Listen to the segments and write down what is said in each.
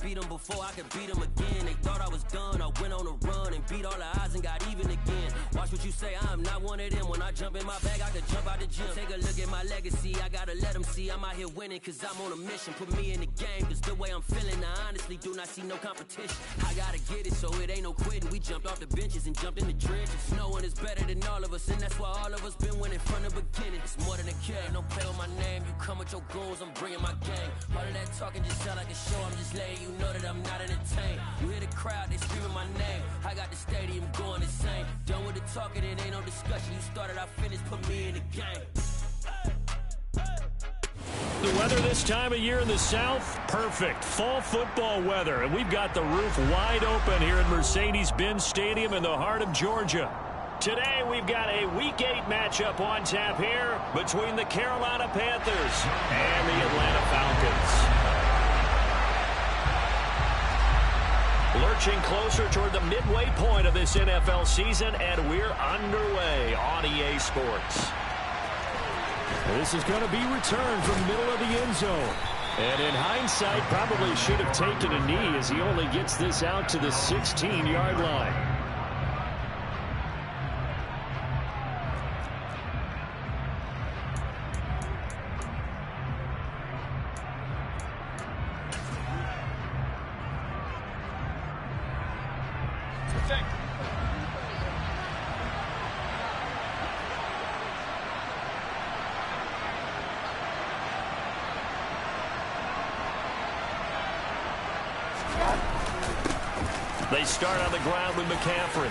beat them before, I could beat them again. They thought I was done, I went on a run and beat all the odds and got even again. Watch what you say, I'm not one of them. When I jump in my bag, I could jump out the gym. Take a look at my legacy, I gotta let them see I'm out here winning, cause I'm on a mission. Put me in the game, cause the way I'm feeling, I honestly do not see no competition. I gotta get it, so it ain't no quitting. We jumped off the benches and jumped in the trenches. No one is better than all of us, and that's why all of us been winning from the beginning. It's more than a game, don't play with my name. You come with your goons, I'm bringing my game. All of that talking just sound like a show, I'm just letting you know that I'm not entertained. You hear the crowd, they screaming my name. I got the stadium going insane. Done with the talking, it ain't no discussion. You started, I finished, put me in the game. The weather this time of year in the South, perfect. Fall football weather, and we've got the roof wide open here at Mercedes-Benz Stadium in the heart of Georgia. Today, we've got a Week 8 matchup on tap here between the Carolina Panthers and the Atlanta Falcons. Lurching closer toward the midway point of this NFL season, and we're underway on EA Sports. This is going to be returned from the middle of the end zone. And in hindsight, probably should have taken a knee as he only gets this out to the 16-yard line. They start on the ground with McCaffrey.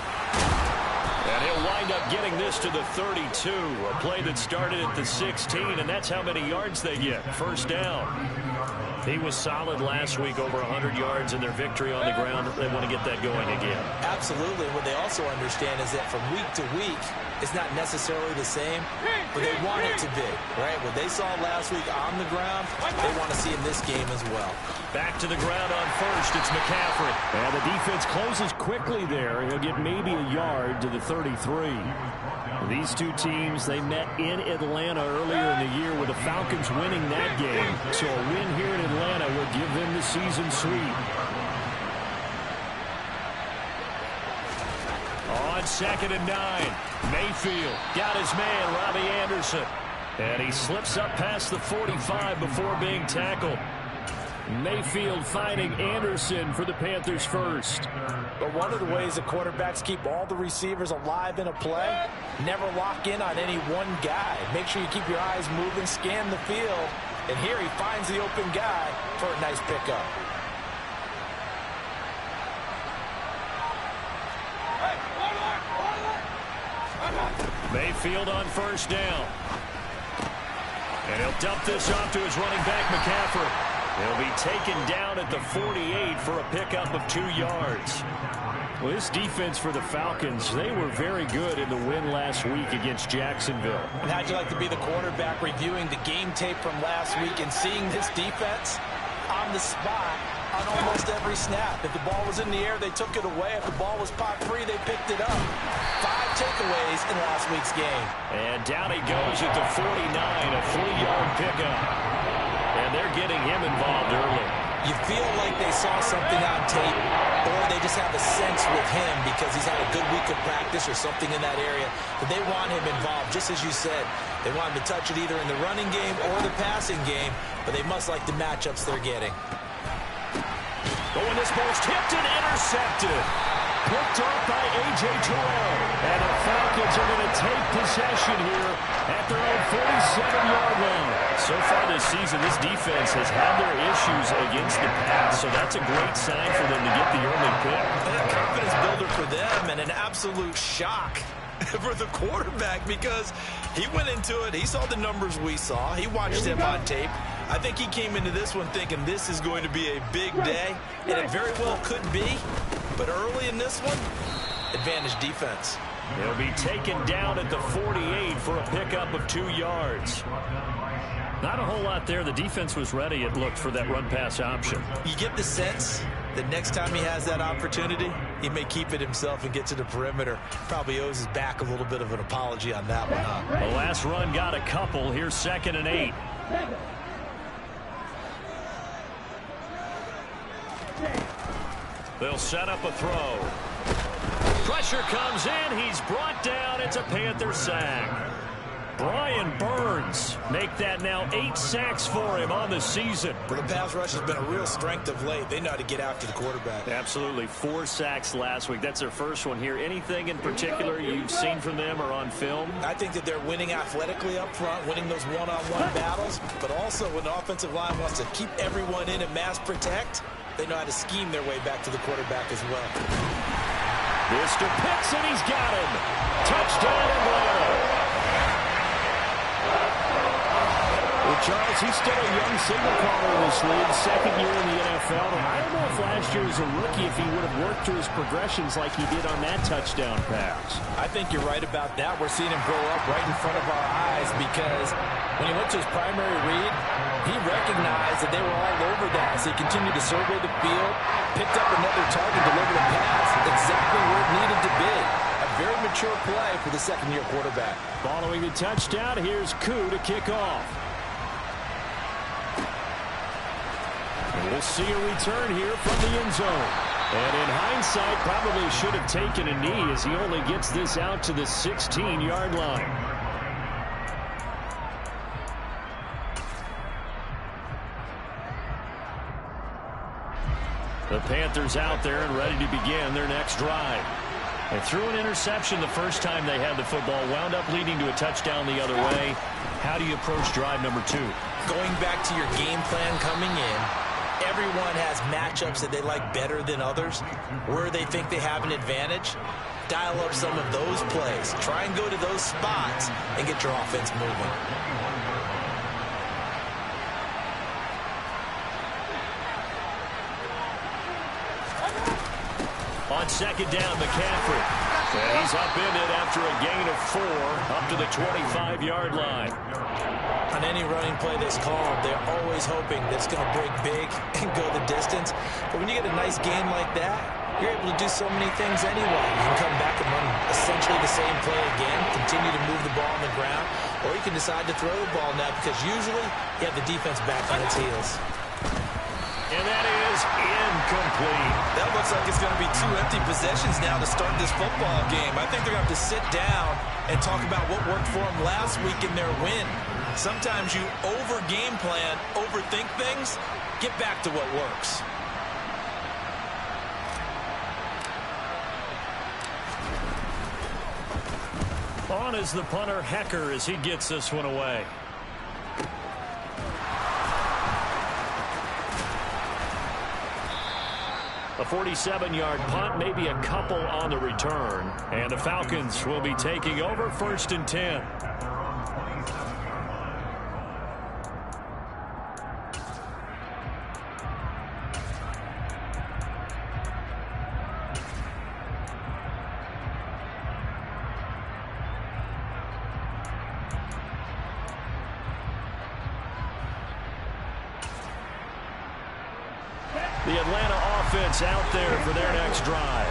And he'll wind up getting this to the 32. A play that started at the 16, and that's how many yards they get. First down. He was solid last week, over 100 yards in their victory on the ground. They want to get that going again. Absolutely. What they also understand is that from week to week, it's not necessarily the same, but they want it to be, right? What they saw last week on the ground, they want to see in this game as well. Back to the ground on first. It's McCaffrey. And the defense closes quickly there. He'll get maybe a yard to the 33. These two teams, they met in Atlanta earlier in the year with the Falcons winning that game. So a win here in Atlanta would give them the season sweep. On 2nd and 9, Mayfield got his man, Robbie Anderson. And he slips up past the 45 before being tackled. Mayfield finding Anderson for the Panthers first. But one of the ways that quarterbacks keep all the receivers alive in a play, never lock in on any one guy. Make sure you keep your eyes moving, scan the field. And here he finds the open guy for a nice pickup. Mayfield on first down. And he'll dump this off to his running back, McCaffrey. He'll be taken down at the 48 for a pickup of 2 yards. Well, this defense for the Falcons, they were very good in the win last week against Jacksonville. And how'd you like to be the quarterback reviewing the game tape from last week and seeing this defense on the spot on almost every snap? If the ball was in the air, they took it away. If the ball was pop free, they picked it up. 5 takeaways in last week's game. And down he goes at the 49, a 3-yard pickup. And they're getting him involved early. You feel like they saw something on tape, or they just have a sense with him because he's had a good week of practice or something in that area, that they want him involved. Just as you said, they want him to touch it either in the running game or the passing game, but they must like the matchups they're getting. But when this ball's tipped and intercepted, picked off by A.J. Terrell. And the Falcons are going to take possession here at their own 47-yard line. So far this season, this defense has had their issues against the pass, so that's a great sign for them to get the early pick. A confidence builder for them and an absolute shock for the quarterback because he went into it. He saw the numbers we saw. He watched him on tape. I think he came into this one thinking this is going to be a big day, and it very well could be. But early in this one, advantage defense. He'll be taken down at the 48 for a pickup of 2 yards. Not a whole lot there. The defense was ready, it looked, for that run-pass option. You get the sense that next time he has that opportunity, he may keep it himself and get to the perimeter. Probably owes his back a little bit of an apology on that one, huh? The last run got a couple. Here's 2nd and 8. They'll set up a throw. Pressure comes in. He's brought down. It's a Panther sack. Brian Burns make that now 8 sacks for him on the season. Well, the pass rush has been a real strength of late. They know how to get after the quarterback. Absolutely. 4 sacks last week. That's their first one here. Anything in particular you've seen from them or on film? I think that they're winning athletically up front, winning those one-on-one battles, but also when the offensive line wants to keep everyone in and mass protect, they know how to scheme their way back to the quarterback as well. Mr. Pitts, and he's got him. Touchdown, Atlanta. Well, Charles, he's still a young signal caller in this league, second year in the NFL. And I don't know if last year as a rookie, if he would have worked through his progressions like he did on that touchdown pass. I think you're right about that. We're seeing him grow up right in front of our eyes because when he went to his primary read, he recognized that they were all over that. So he continued to survey the field, picked up another target, delivered a pass exactly where it needed to be. A very mature play for the second-year quarterback. Following the touchdown, here's Koo to kick off. And we'll see a return here from the end zone. And in hindsight, probably should have taken a knee as he only gets this out to the 16-yard line. The Panthers out there and ready to begin their next drive. They threw an interception the first time they had the football, wound up leading to a touchdown the other way. How do you approach drive number 2? Going back to your game plan coming in, everyone has matchups that they like better than others. Where they think they have an advantage, dial up some of those plays. Try and go to those spots and get your offense moving. On second down, McCaffrey. And he's upended after a gain of 4 up to the 25-yard line. On any running play that's called, they're always hoping that it's going to break big and go the distance. But when you get a nice gain like that, you're able to do so many things anyway. You can come back and run essentially the same play again, continue to move the ball on the ground, or you can decide to throw the ball now because usually you have the defense back on its heels. And that is incomplete. That looks like it's going to be 2 empty possessions now to start this football game. I think they're going to have to sit down and talk about what worked for them last week in their win. Sometimes you over-game plan, overthink things, get back to what works. On is the punter, Hecker, as he gets this one away. A 47-yard punt, maybe a couple on the return. And the Falcons will be taking over 1st and 10. The Atlanta offense out there for their next drive.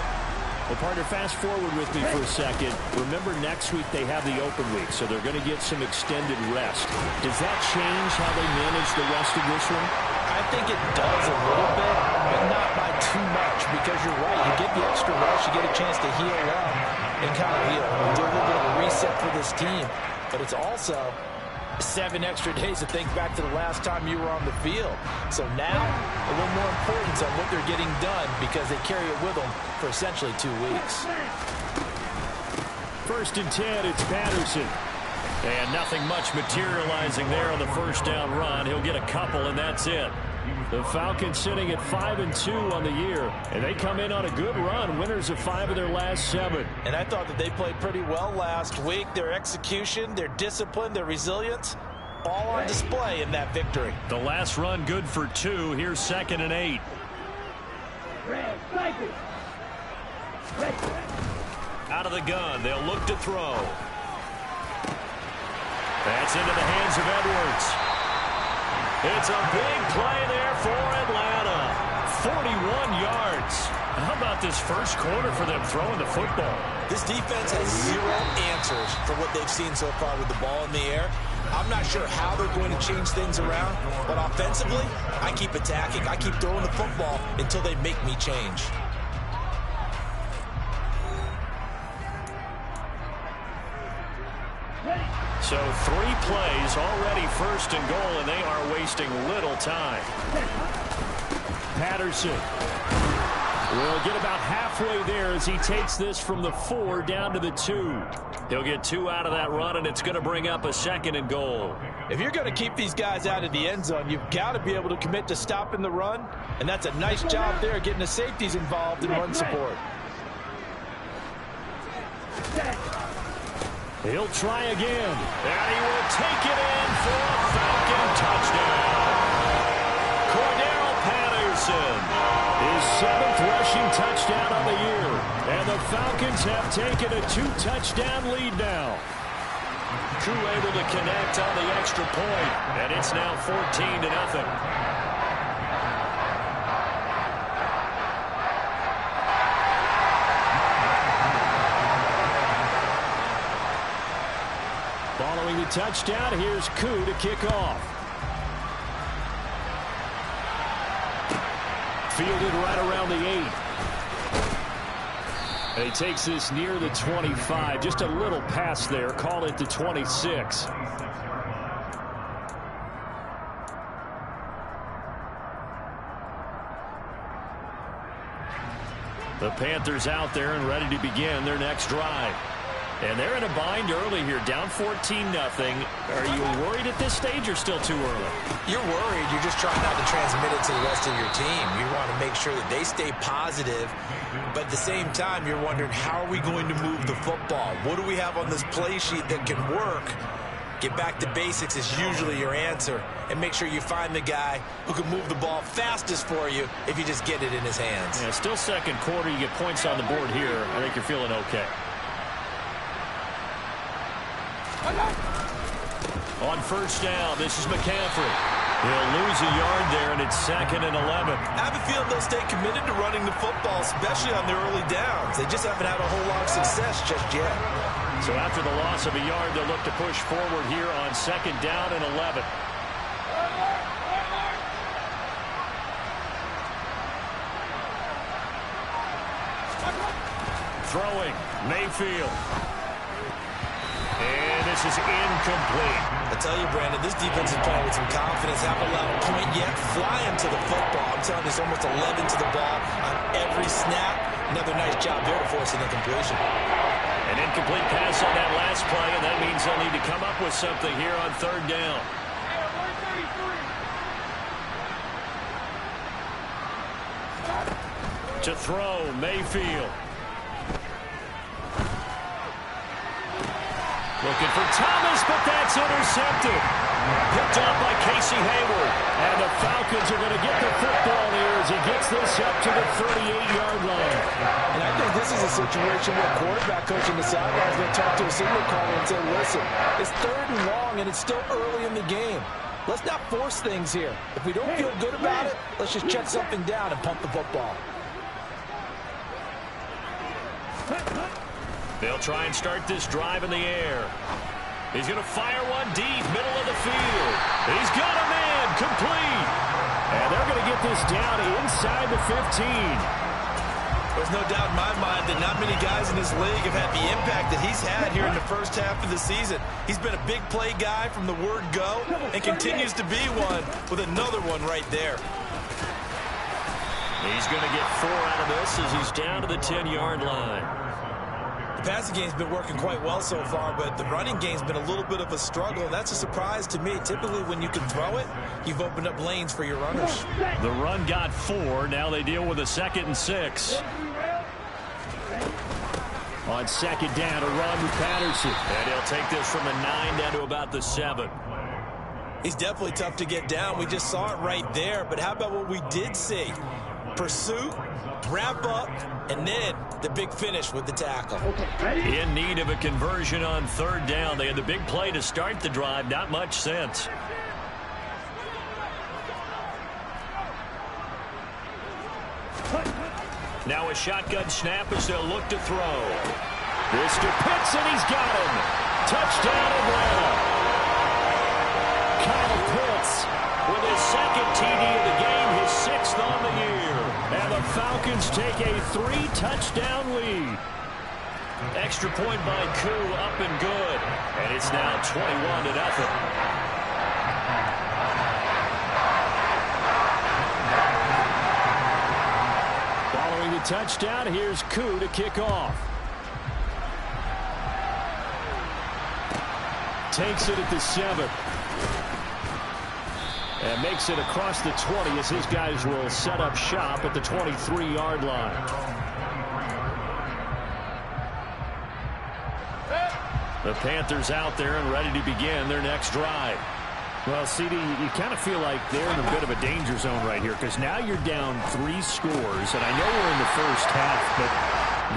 Well, partner, fast forward with me for a second. Remember, next week they have the open week, so they're going to get some extended rest. Does that change how they manage the rest of this one? I think it does a little bit, but not by too much, because you're right. You get the extra rest, you get a chance to heal up and kind of do a little bit of a reset for this team. But it's also 7 extra days to think back to the last time you were on the field. So now, a little more importance on what they're getting done because they carry it with them for essentially 2 weeks. 1st and 10, it's Patterson. And nothing much materializing there on the first down run. He'll get a couple, and that's it. The Falcons sitting at 5-2 on the year, and they come in on a good run, winners of 5 of their last 7. And I thought that they played pretty well last week. Their execution, their discipline, their resilience, all on display in that victory. The last run good for 2. Here's 2nd and 8. Out of the gun, they'll look to throw. That's into the hands of Edwards. It's a big play there for Atlanta. 41 yards. How about this first quarter for them throwing the football? This defense has 0 answers for what they've seen so far with the ball in the air. I'm not sure how they're going to change things around, but offensively, I keep attacking. I keep throwing the football until they make me change. So 3 plays, already first and goal, and they are wasting little time. Patterson will get about halfway there as he takes this from the 4 down to the 2. He'll get 2 out of that run, and it's going to bring up a 2nd and goal. If you're going to keep these guys out of the end zone, you've got to be able to commit to stopping the run, and that's a nice job there getting the safeties involved in run support. He'll try again, and he will take it in for a Falcon touchdown. Cordell Patterson, his 7th rushing touchdown of the year, and the Falcons have taken a 2-touchdown lead now. Crew able to connect on the extra point, and it's now 14-0. Following the touchdown, here's Koo to kick off. Fielded right around the 8. And he takes this near the 25. Just a little pass there. Call it the 26. The Panthers out there and ready to begin their next drive. And they're in a bind early here, down 14-0. Are you worried at this stage or still too early? You're worried. You're just trying not to transmit it to the rest of your team. You want to make sure that they stay positive, but at the same time, you're wondering, how are we going to move the football? What do we have on this play sheet that can work? Get back to basics is usually your answer, and make sure you find the guy who can move the ball fastest for you if you just get it in his hands. Yeah, still second quarter. You get points on the board here. I think you're feeling okay. On first down, this is McCaffrey. He'll lose a yard there, and it's 2nd and 11. I have a feeling they'll stay committed to running the football, especially on their early downs. They just haven't had a whole lot of success just yet. So after the loss of a yard, they'll look to push forward here on 2nd down and 11. Throwing, Mayfield. And this is incomplete. I tell you, Brandon, this defense is playing with some confidence. Haven't allowed a point yet. Flying to the football. I'm telling you, it's almost 11 to the ball on every snap. Another nice job there to force an incompletion. An incomplete pass on that last play, and that means they'll need to come up with something here on 3rd down. To throw, Mayfield. Looking for Thomas, but that's intercepted. Picked up by Casey Hayward. And the Falcons are going to get the football here as he gets this up to the 38-yard line. And I think this is a situation where quarterback coach in the sideline is going to talk to a signal caller and say, listen, it's 3rd and long, and it's still early in the game. Let's not force things here. If we don't feel good about it, let's just check something down and pump the football. They'll try and start this drive in the air. He's going to fire one deep, middle of the field. He's got a man, complete. And they're going to get this down inside the 15. There's no doubt in my mind that not many guys in this league have had the impact that he's had here in the first half of the season. He's been a big play guy from the word go and continues to be one with another one right there. He's going to get 4 out of this as he's down to the 10-yard line. The passing game's been working quite well so far, but the running game's been a little bit of a struggle, and that's a surprise to me. Typically, when you can throw it, you've opened up lanes for your runners. The run got 4. Now they deal with a 2nd and 6. On 2nd down, a run with Patterson. And he'll take this from a 9 down to about the 7. He's definitely tough to get down. We just saw it right there, but how about what we did see? Pursuit, wrap up, and then the big finish with the tackle. In need of a conversion on 3rd down. They had the big play to start the drive. Not much sense. Now a shotgun snap as they'll look to throw. This to Pitts, and he's got him. Touchdown Atlanta. Kyle Pitts with his 2nd TD of the game, his 6th on the year. And the Falcons take a 3-touchdown lead. Extra point by Koo, up and good. And it's now 21-0. Following the touchdown, here's Koo to kick off. Takes it at the 7. And makes it across the 20 as his guys will set up shop at the 23-yard line. The Panthers out there and ready to begin their next drive. Well, CD, you kind of feel like they're in a bit of a danger zone right here because now you're down 3 scores, and I know we're in the first half, but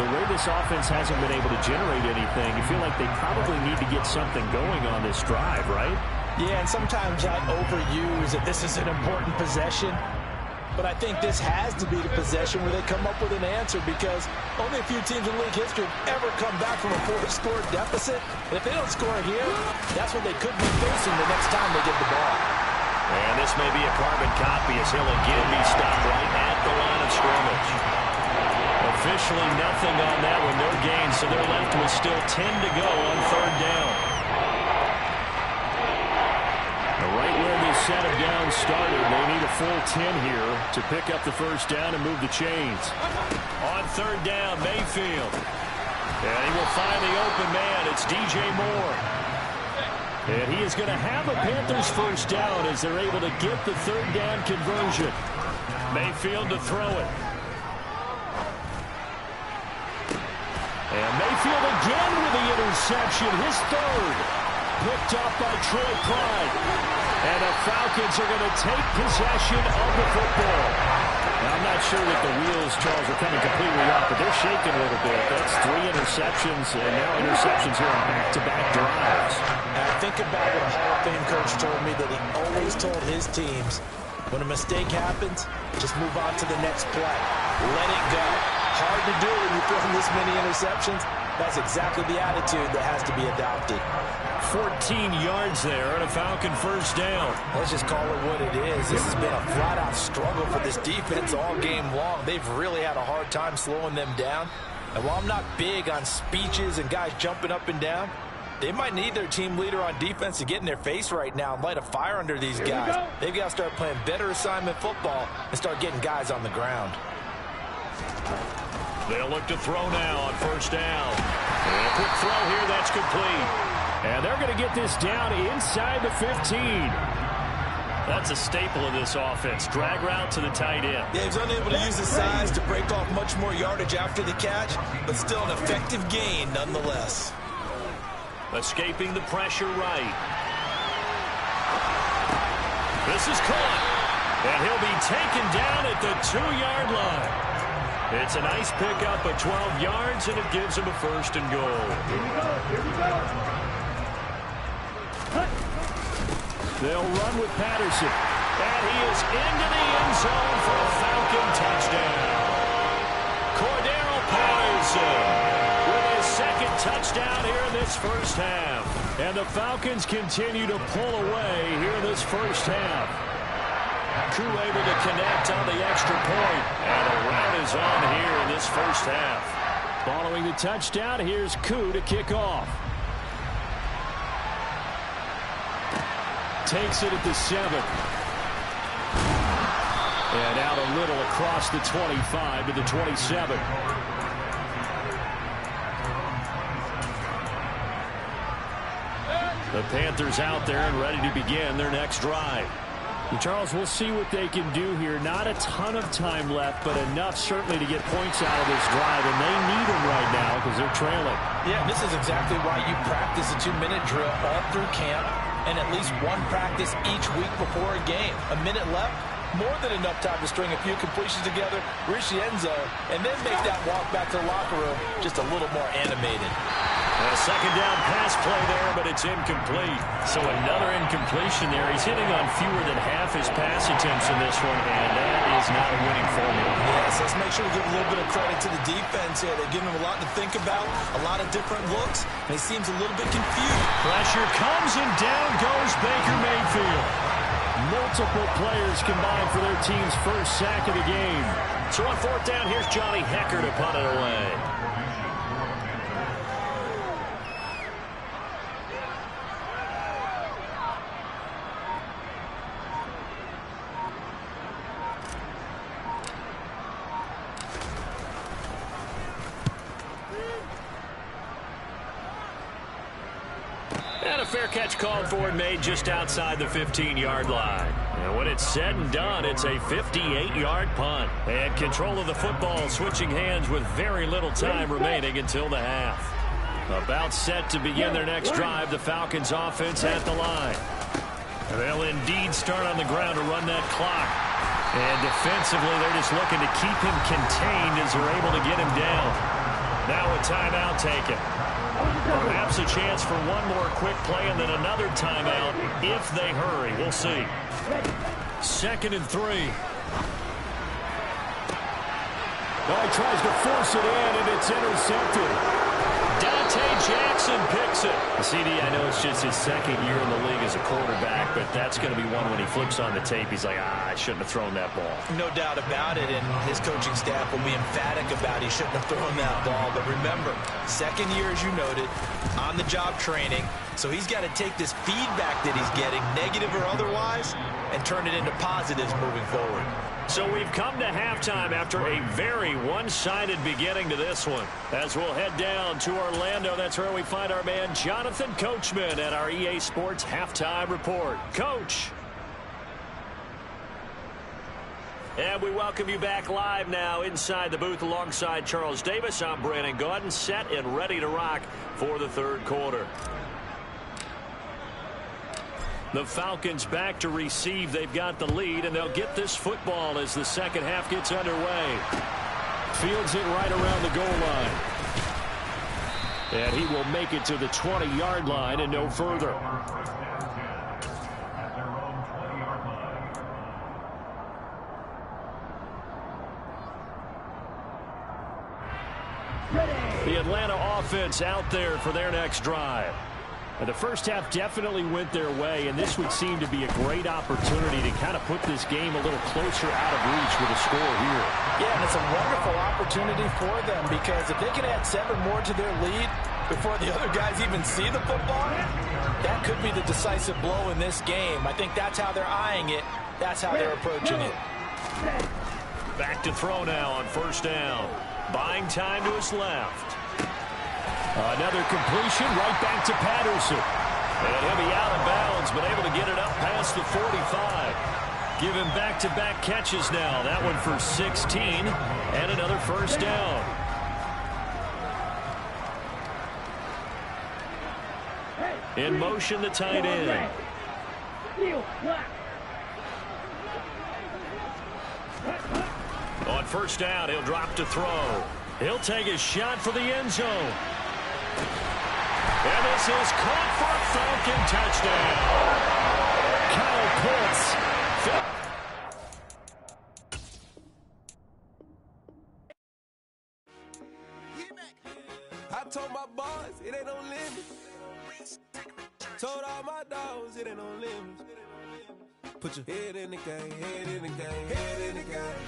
the way this offense hasn't been able to generate anything, you feel like they probably need to get something going on this drive, right? Yeah, and sometimes I overuse that this is an important possession. But I think this has to be the possession where they come up with an answer because only a few teams in league history have ever come back from a 4-score deficit. And if they don't score here, that's what they could be facing the next time they get the ball. And this may be a carbon copy as he'll again be stopped right at the line of scrimmage. Officially nothing on that one, no gain, so they're left with still 10 to go on 3rd down. Right where this set of downs started, they need a full 10 here to pick up the 1st down and move the chains. On 3rd down, Mayfield. And he will find the open man. It's DJ Moore. And he is going to have a Panthers 1st down as they're able to get the 3rd down conversion. Mayfield to throw it. And Mayfield again with the interception, his 3rd. Picked up by Troy Pride. And the Falcons are going to take possession of the football. Now, I'm not sure that the wheels, Charles, are coming completely off, but they're shaking a little bit. That's 3 interceptions, and now interceptions here on back-to-back drives. And I think about what a Hall of Fame coach told me that he always told his teams, when a mistake happens, just move on to the next play. Let it go. Hard to do when you throw this many interceptions. That's exactly the attitude that has to be adopted. 14 yards there and a Falcon 1st down. Let's just call it what it is. This has been a flat-out struggle for this defense all game long. They've really had a hard time slowing them down. And while I'm not big on speeches and guys jumping up and down, they might need their team leader on defense to get in their face right now and light a fire under these guys. They've got to start playing better assignment football and start getting guys on the ground. They'll look to throw now on 1st down. And a quick throw here, that's complete. And they're going to get this down inside the 15. That's a staple of this offense. Drag route to the tight end. Yeah, he's unable to use his size to break off much more yardage after the catch, but still an effective gain nonetheless. Escaping the pressure right. This is caught. And he'll be taken down at the 2-yard line. It's a nice pickup of 12 yards, and it gives him a 1st and goal. Here we go. They'll run with Patterson. And he is into the end zone for a Falcon touchdown. Cordero Patterson with his 2nd touchdown here in this 1st half. And the Falcons continue to pull away here in this 1st half. Koo able to connect on the extra point. And a rout is on here in this 1st half. Following the touchdown, here's Koo to kick off. Takes it at the 7. And out a little across the 25 to the 27. The Panthers out there and ready to begin their next drive. Charles, we'll see what they can do here. Not a ton of time left, but enough certainly to get points out of this drive, and they need them right now because they're trailing. Yeah, this is exactly why you practice a 2-minute drill all through camp and at least one practice each week before a game. A minute left, more than enough time to string a few completions together, reach the end zone, and then make that walk back to the locker room just a little more animated. A 2nd down pass play there, but it's incomplete. So another incompletion there. He's hitting on fewer than half his pass attempts in this one, and that is not a winning formula. Yes, let's make sure we give a little bit of credit to the defense here. They're giving him a lot to think about, a lot of different looks, and he seems a little bit confused. Pressure comes, and down goes Baker Mayfield. Multiple players combined for their team's 1st sack of the game. So on 4th down, here's Johnny Hecker to punt it away. fair catch called for and made just outside the 15-yard line. And when it's said and done, it's a 58-yard punt. And control of the football switching hands with very little time remaining until the half. About set to begin their next drive, the Falcons offense at the line. They'll indeed start on the ground to run that clock. And defensively, they're just looking to keep him contained as they're able to get him down. Now a timeout taken. Perhaps a chance for one more quick play and then another timeout if they hurry. We'll see. 2nd and 3. Oh, he tries to force it in, and it's intercepted. Dante Jackson picks it. CD, I know it's just his 2nd year in the league as a quarterback, but that's going to be one when he flips on the tape. He's like, I shouldn't have thrown that ball. No doubt about it, and his coaching staff will be emphatic about he shouldn't have thrown that ball. But remember, 2nd year, as you noted, on-the-job training. So he's got to take this feedback that he's getting, negative or otherwise, and turn it into positives moving forward. So we've come to halftime after a very one-sided beginning to this one. As we'll head down to Orlando, that's where we find our man Jonathan Coachman at our EA Sports Halftime Report. Coach. And we welcome you back live now inside the booth alongside Charles Davis. I'm Brandon Gaudin, set and ready to rock for the 3rd quarter. The Falcons back to receive. They've got the lead, and they'll get this football as the 2nd half gets underway. Fields it right around the goal line. And he will make it to the 20-yard line and no further. The Atlanta offense out there for their next drive. And the first half definitely went their way, and this would seem to be a great opportunity to kind of put this game a little closer out of reach with a score here. Yeah, and it's a wonderful opportunity for them because if they can add 7 more to their lead before the other guys even see the football, that could be the decisive blow in this game. I think that's how they're eyeing it. That's how they're approaching it. Back to throw now on 1st down. Buying time to his left. Another completion right back to Patterson. And he'll be out of bounds, but able to get it up past the 45. Give him back-to-back catches now. That one for 16 and another 1st down. In motion, the tight end. On 1st down, he'll drop to throw. He'll take a shot for the end zone. And this is caught for a Falcon touchdown. Kyle Pitts. I told my boys it ain't no limit. Told all my dogs it ain't no limit. Put your head in the game, head in the game, head in the game.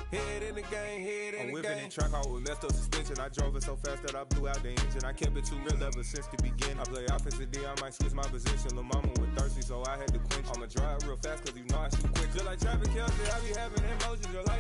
Head in the game, head in the game. I'm whipping in track, I was left up suspension. I drove it so fast that I blew out the engine. I kept it too real ever since the beginning. I play offensive D, I might switch my position. Lil' mama was thirsty, so I had to quench. I'ma drive real fast, cause you know I shoot quick. Just like traffic Kelsey, I be having emotions. Just like